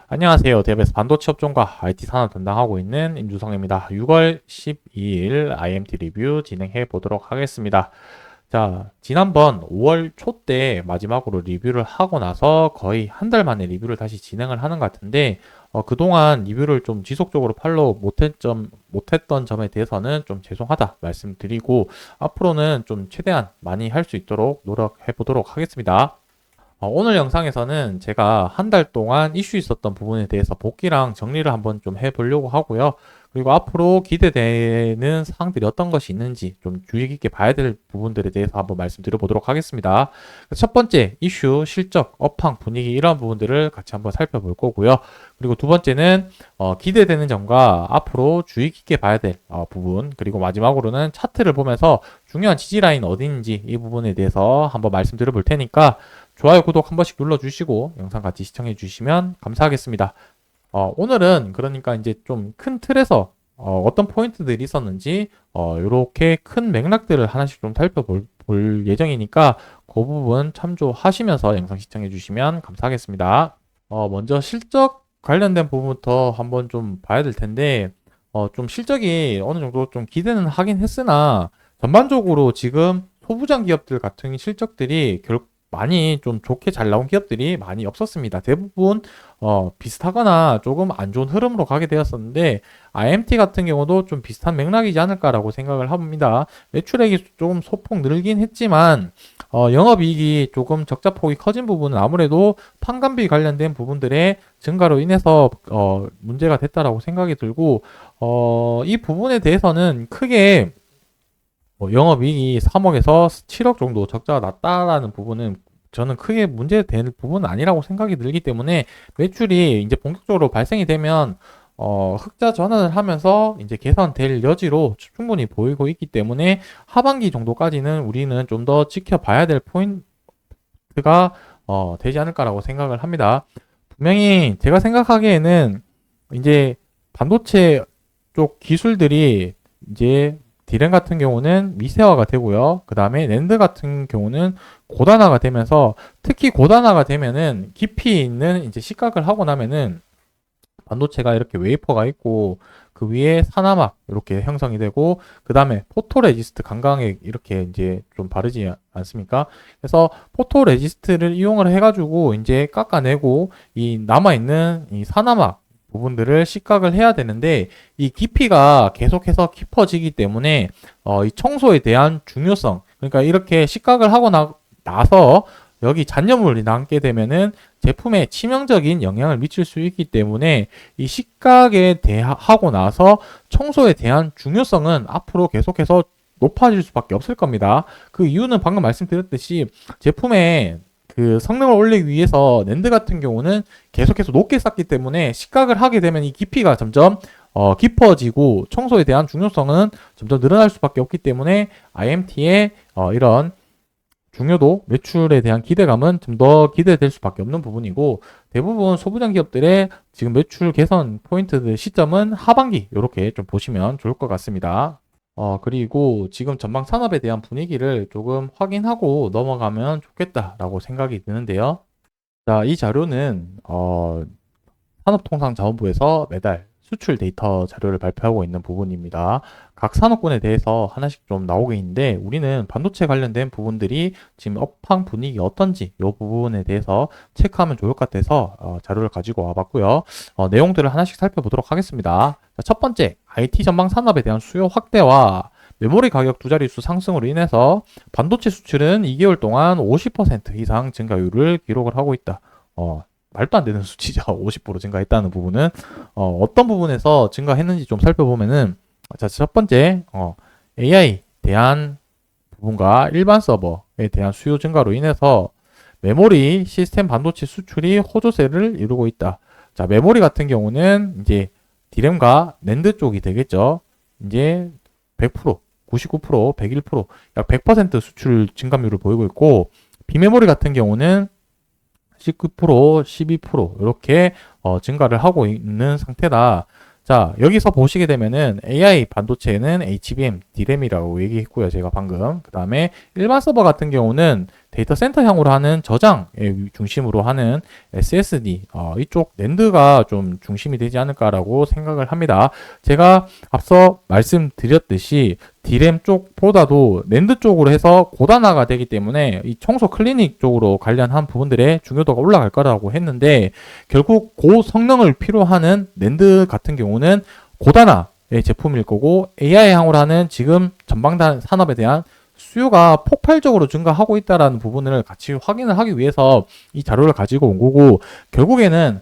안녕하세요. 대베스 반도체 업종과 IT 산업 담당하고 있는 임주성입니다. 6월 12일 IMT 리뷰 진행해 보도록 하겠습니다. 자, 지난번 5월 초 때 마지막으로 리뷰를 하고 나서 거의 한 달 만에 리뷰를 다시 진행을 하는 것 같은데, 그동안 리뷰를 좀 지속적으로 팔로우 못했던 점에 대해서는 좀 죄송하다 말씀드리고, 앞으로는 좀 최대한 많이 할 수 있도록 노력해 보도록 하겠습니다. 오늘 영상에서는 제가 한 달 동안 이슈 있었던 부분에 대해서 복귀랑 정리를 한번 좀 해보려고 하고요. 그리고 앞으로 기대되는 사항들이 어떤 것이 있는지 좀 주의 깊게 봐야 될 부분들에 대해서 한번 말씀드려 보도록 하겠습니다. 첫 번째, 이슈, 실적, 업황, 분위기 이런 부분들을 같이 한번 살펴볼 거고요. 그리고 두 번째는 기대되는 점과 앞으로 주의 깊게 봐야 될 부분, 그리고 마지막으로는 차트를 보면서 중요한 지지라인 어디인지 이 부분에 대해서 한번 말씀드려 볼 테니까 좋아요, 구독 한 번씩 눌러주시고 영상 같이 시청해 주시면 감사하겠습니다. 오늘은 그러니까 이제 좀 큰 틀에서 어떤 포인트들이 있었는지 이렇게 큰 맥락들을 하나씩 좀 살펴볼 예정이니까 그 부분 참조하시면서 영상 시청해 주시면 감사하겠습니다. 먼저 실적 관련된 부분부터 한번 좀 봐야 될 텐데 좀 실적이 어느 정도 좀 기대는 하긴 했으나 전반적으로 지금 소부장 기업들 같은 실적들이 많이 좀 좋게 잘 나온 기업들이 많이 없었습니다. 대부분 비슷하거나 조금 안 좋은 흐름으로 가게 되었었는데 IMT 같은 경우도 좀 비슷한 맥락이지 않을까라고 생각을 합니다. 매출액이 조금 소폭 늘긴 했지만 영업이익이 조금 적자폭이 커진 부분은 아무래도 판관비 관련된 부분들의 증가로 인해서 문제가 됐다라고 생각이 들고 이 부분에 대해서는 크게 영업이익이 3억에서 7억 정도 적자가 났다라는 부분은 저는 크게 문제될 부분은 아니라고 생각이 들기 때문에 매출이 이제 본격적으로 발생이 되면 흑자 전환을 하면서 이제 개선될 여지로 충분히 보이고 있기 때문에 하반기 정도까지는 우리는 좀 더 지켜봐야 될 포인트가 되지 않을까라고 생각을 합니다. 분명히 제가 생각하기에는 이제 반도체 쪽 기술들이 이제 디램 같은 경우는 미세화가 되고요. 그 다음에 낸드 같은 경우는 고단화가 되면서 특히 고단화가 되면은 깊이 있는 이제 식각을 하고 나면은 반도체가 이렇게 웨이퍼가 있고 그 위에 산화막 이렇게 형성이 되고 그 다음에 포토레지스트 강광액 이렇게 이제 좀 바르지 않습니까? 그래서 포토레지스트를 이용을 해가지고 이제 깎아내고 이 남아있는 이 산화막 부분들을 식각을 해야 되는데 이 깊이가 계속해서 깊어지기 때문에 이 청소에 대한 중요성 그러니까 이렇게 식각을 하고 나서 여기 잔여물이 남게 되면은 제품에 치명적인 영향을 미칠 수 있기 때문에 이 식각에 하고 나서 청소에 대한 중요성은 앞으로 계속해서 높아질 수밖에 없을 겁니다. 그 이유는 방금 말씀드렸듯이 제품에 그 성능을 올리기 위해서 낸드 같은 경우는 계속해서 높게 쌓기 때문에 식각을 하게 되면 이 깊이가 점점 깊어지고 청소에 대한 중요성은 점점 늘어날 수밖에 없기 때문에 IMT의 이런 중요도, 매출에 대한 기대감은 좀 더 기대될 수밖에 없는 부분이고 대부분 소부장 기업들의 지금 매출 개선 포인트들 시점은 하반기 이렇게 좀 보시면 좋을 것 같습니다. 그리고 지금 전방 산업에 대한 분위기를 조금 확인하고 넘어가면 좋겠다라고 생각이 드는데요. 자, 이 자료는 산업통상자원부에서 매달 수출 데이터 자료를 발표하고 있는 부분입니다. 각 산업군에 대해서 하나씩 좀 나오고 있는데 우리는 반도체 관련된 부분들이 지금 업황 분위기 어떤지 이 부분에 대해서 체크하면 좋을 것 같아서 자료를 가지고 와봤고요. 내용들을 하나씩 살펴보도록 하겠습니다. 자, 첫 번째, IT 전방 산업에 대한 수요 확대와 메모리 가격 두 자릿수 상승으로 인해서 반도체 수출은 2개월 동안 50% 이상 증가율을 기록을 하고 있다. 말도 안 되는 수치죠. 50% 증가했다는 부분은 어떤 부분에서 증가했는지 좀 살펴보면은 자, 첫 번째 AI 대한 부분과 일반 서버에 대한 수요 증가로 인해서 메모리 시스템 반도체 수출이 호조세를 이루고 있다. 자, 메모리 같은 경우는 이제 디램과 낸드 쪽이 되겠죠. 이제 100%, 99%, 101%, 약 100% 수출 증가율을 보이고 있고 비메모리 같은 경우는 19%, 12% 이렇게 증가를 하고 있는 상태다. 자, 여기서 보시게 되면은 AI 반도체는 HBM, D램이라고 얘기했고요. 제가 방금. 그 다음에 일반 서버 같은 경우는 데이터 센터형으로 하는 저장에 중심으로 하는 SSD, 이쪽 낸드가 좀 중심이 되지 않을까라고 생각을 합니다. 제가 앞서 말씀드렸듯이 D램 쪽보다도 낸드 쪽으로 해서 고단화가 되기 때문에 이 청소 클리닉 쪽으로 관련한 부분들의 중요도가 올라갈 거라고 했는데 결국 고성능을 필요하는 낸드 같은 경우는 고단화의 제품일 거고 AI향으로 하는 지금 전방단 산업에 대한 수요가 폭발적으로 증가하고 있다는 부분을 같이 확인을 하기 위해서 이 자료를 가지고 온 거고 결국에는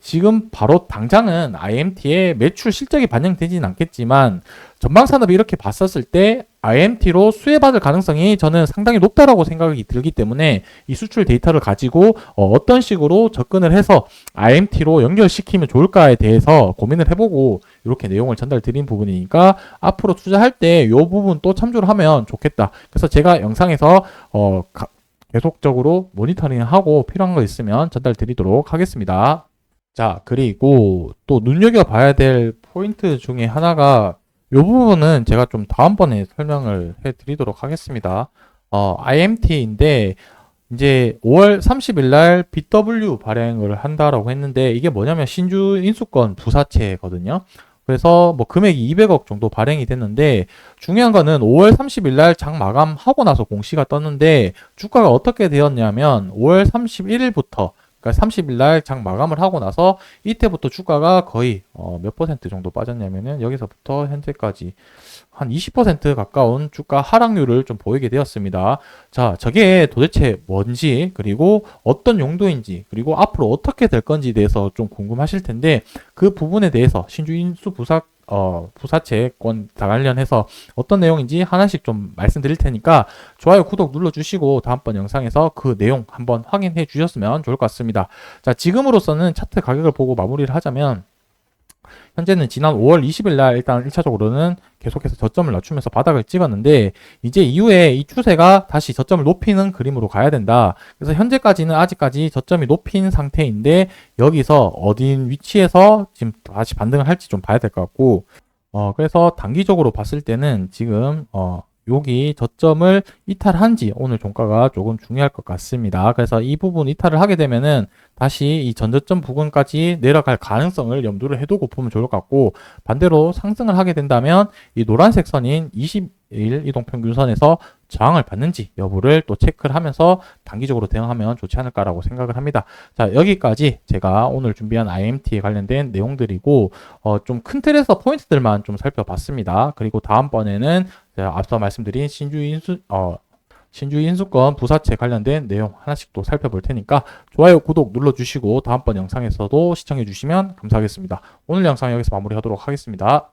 지금 바로 당장은 IMT의 매출 실적이 반영되지는 않겠지만 전방산업이 이렇게 봤었을 때 IMT로 수혜받을 가능성이 저는 상당히 높다라고 생각이 들기 때문에 이 수출 데이터를 가지고 어떤 식으로 접근을 해서 IMT로 연결시키면 좋을까에 대해서 고민을 해보고 이렇게 내용을 전달드린 부분이니까 앞으로 투자할 때 이 부분 또 참조를 하면 좋겠다. 그래서 제가 영상에서 계속적으로 모니터링하고 필요한 거 있으면 전달드리도록 하겠습니다. 자, 그리고 또 눈여겨봐야 될 포인트 중에 하나가 이 부분은 제가 좀 다음번에 설명을 해드리도록 하겠습니다. IMT인데 이제 5월 30일 날 BW 발행을 한다라고 했는데 이게 뭐냐면 신주 인수권 부사채거든요. 그래서 뭐 금액이 200억 정도 발행이 됐는데 중요한 거는 5월 30일 날 장 마감하고 나서 공시가 떴는데 주가가 어떻게 되었냐면 5월 31일부터 그러니까 30일 날 장 마감을 하고 나서 이때부터 주가가 거의 몇 퍼센트 정도 빠졌냐면은 여기서부터 현재까지 한 20% 가까운 주가 하락률을 좀 보이게 되었습니다. 자, 저게 도대체 뭔지 그리고 어떤 용도인지 그리고 앞으로 어떻게 될 건지에 대해서 좀 궁금하실 텐데 그 부분에 대해서 신주 인수 부사채권 관련해서 어떤 내용인지 하나씩 좀 말씀드릴 테니까 좋아요, 구독 눌러주시고 다음번 영상에서 그 내용 한번 확인해 주셨으면 좋을 것 같습니다. 자, 지금으로서는 차트 가격을 보고 마무리를 하자면 현재는 지난 5월 20일 날 일단 1차적으로는 계속해서 저점을 낮추면서 바닥을 찍었는데 이제 이후에 이 추세가 다시 저점을 높이는 그림으로 가야 된다. 그래서 현재까지는 아직까지 저점이 높인 상태인데 여기서 어딘 위치에서 지금 다시 반등을 할지 좀 봐야 될 것 같고 그래서 단기적으로 봤을 때는 지금 여기 저점을 이탈한지 오늘 종가가 조금 중요할 것 같습니다. 그래서 이 부분 이탈을 하게 되면은 다시 이 전저점 부근까지 내려갈 가능성을 염두를 해두고 보면 좋을 것 같고 반대로 상승을 하게 된다면 이 노란색 선인 20일 이동평균선에서 저항을 받는지 여부를 또 체크를 하면서 단기적으로 대응하면 좋지 않을까라고 생각을 합니다. 자, 여기까지 제가 오늘 준비한 IMT에 관련된 내용들이고 좀 큰 틀에서 포인트들만 좀 살펴봤습니다. 그리고 다음번에는 제가 앞서 말씀드린 신주 인수권 부사채 관련된 내용 하나씩 또 살펴볼 테니까 좋아요, 구독 눌러주시고 다음번 영상에서도 시청해 주시면 감사하겠습니다. 오늘 영상 여기서 마무리하도록 하겠습니다.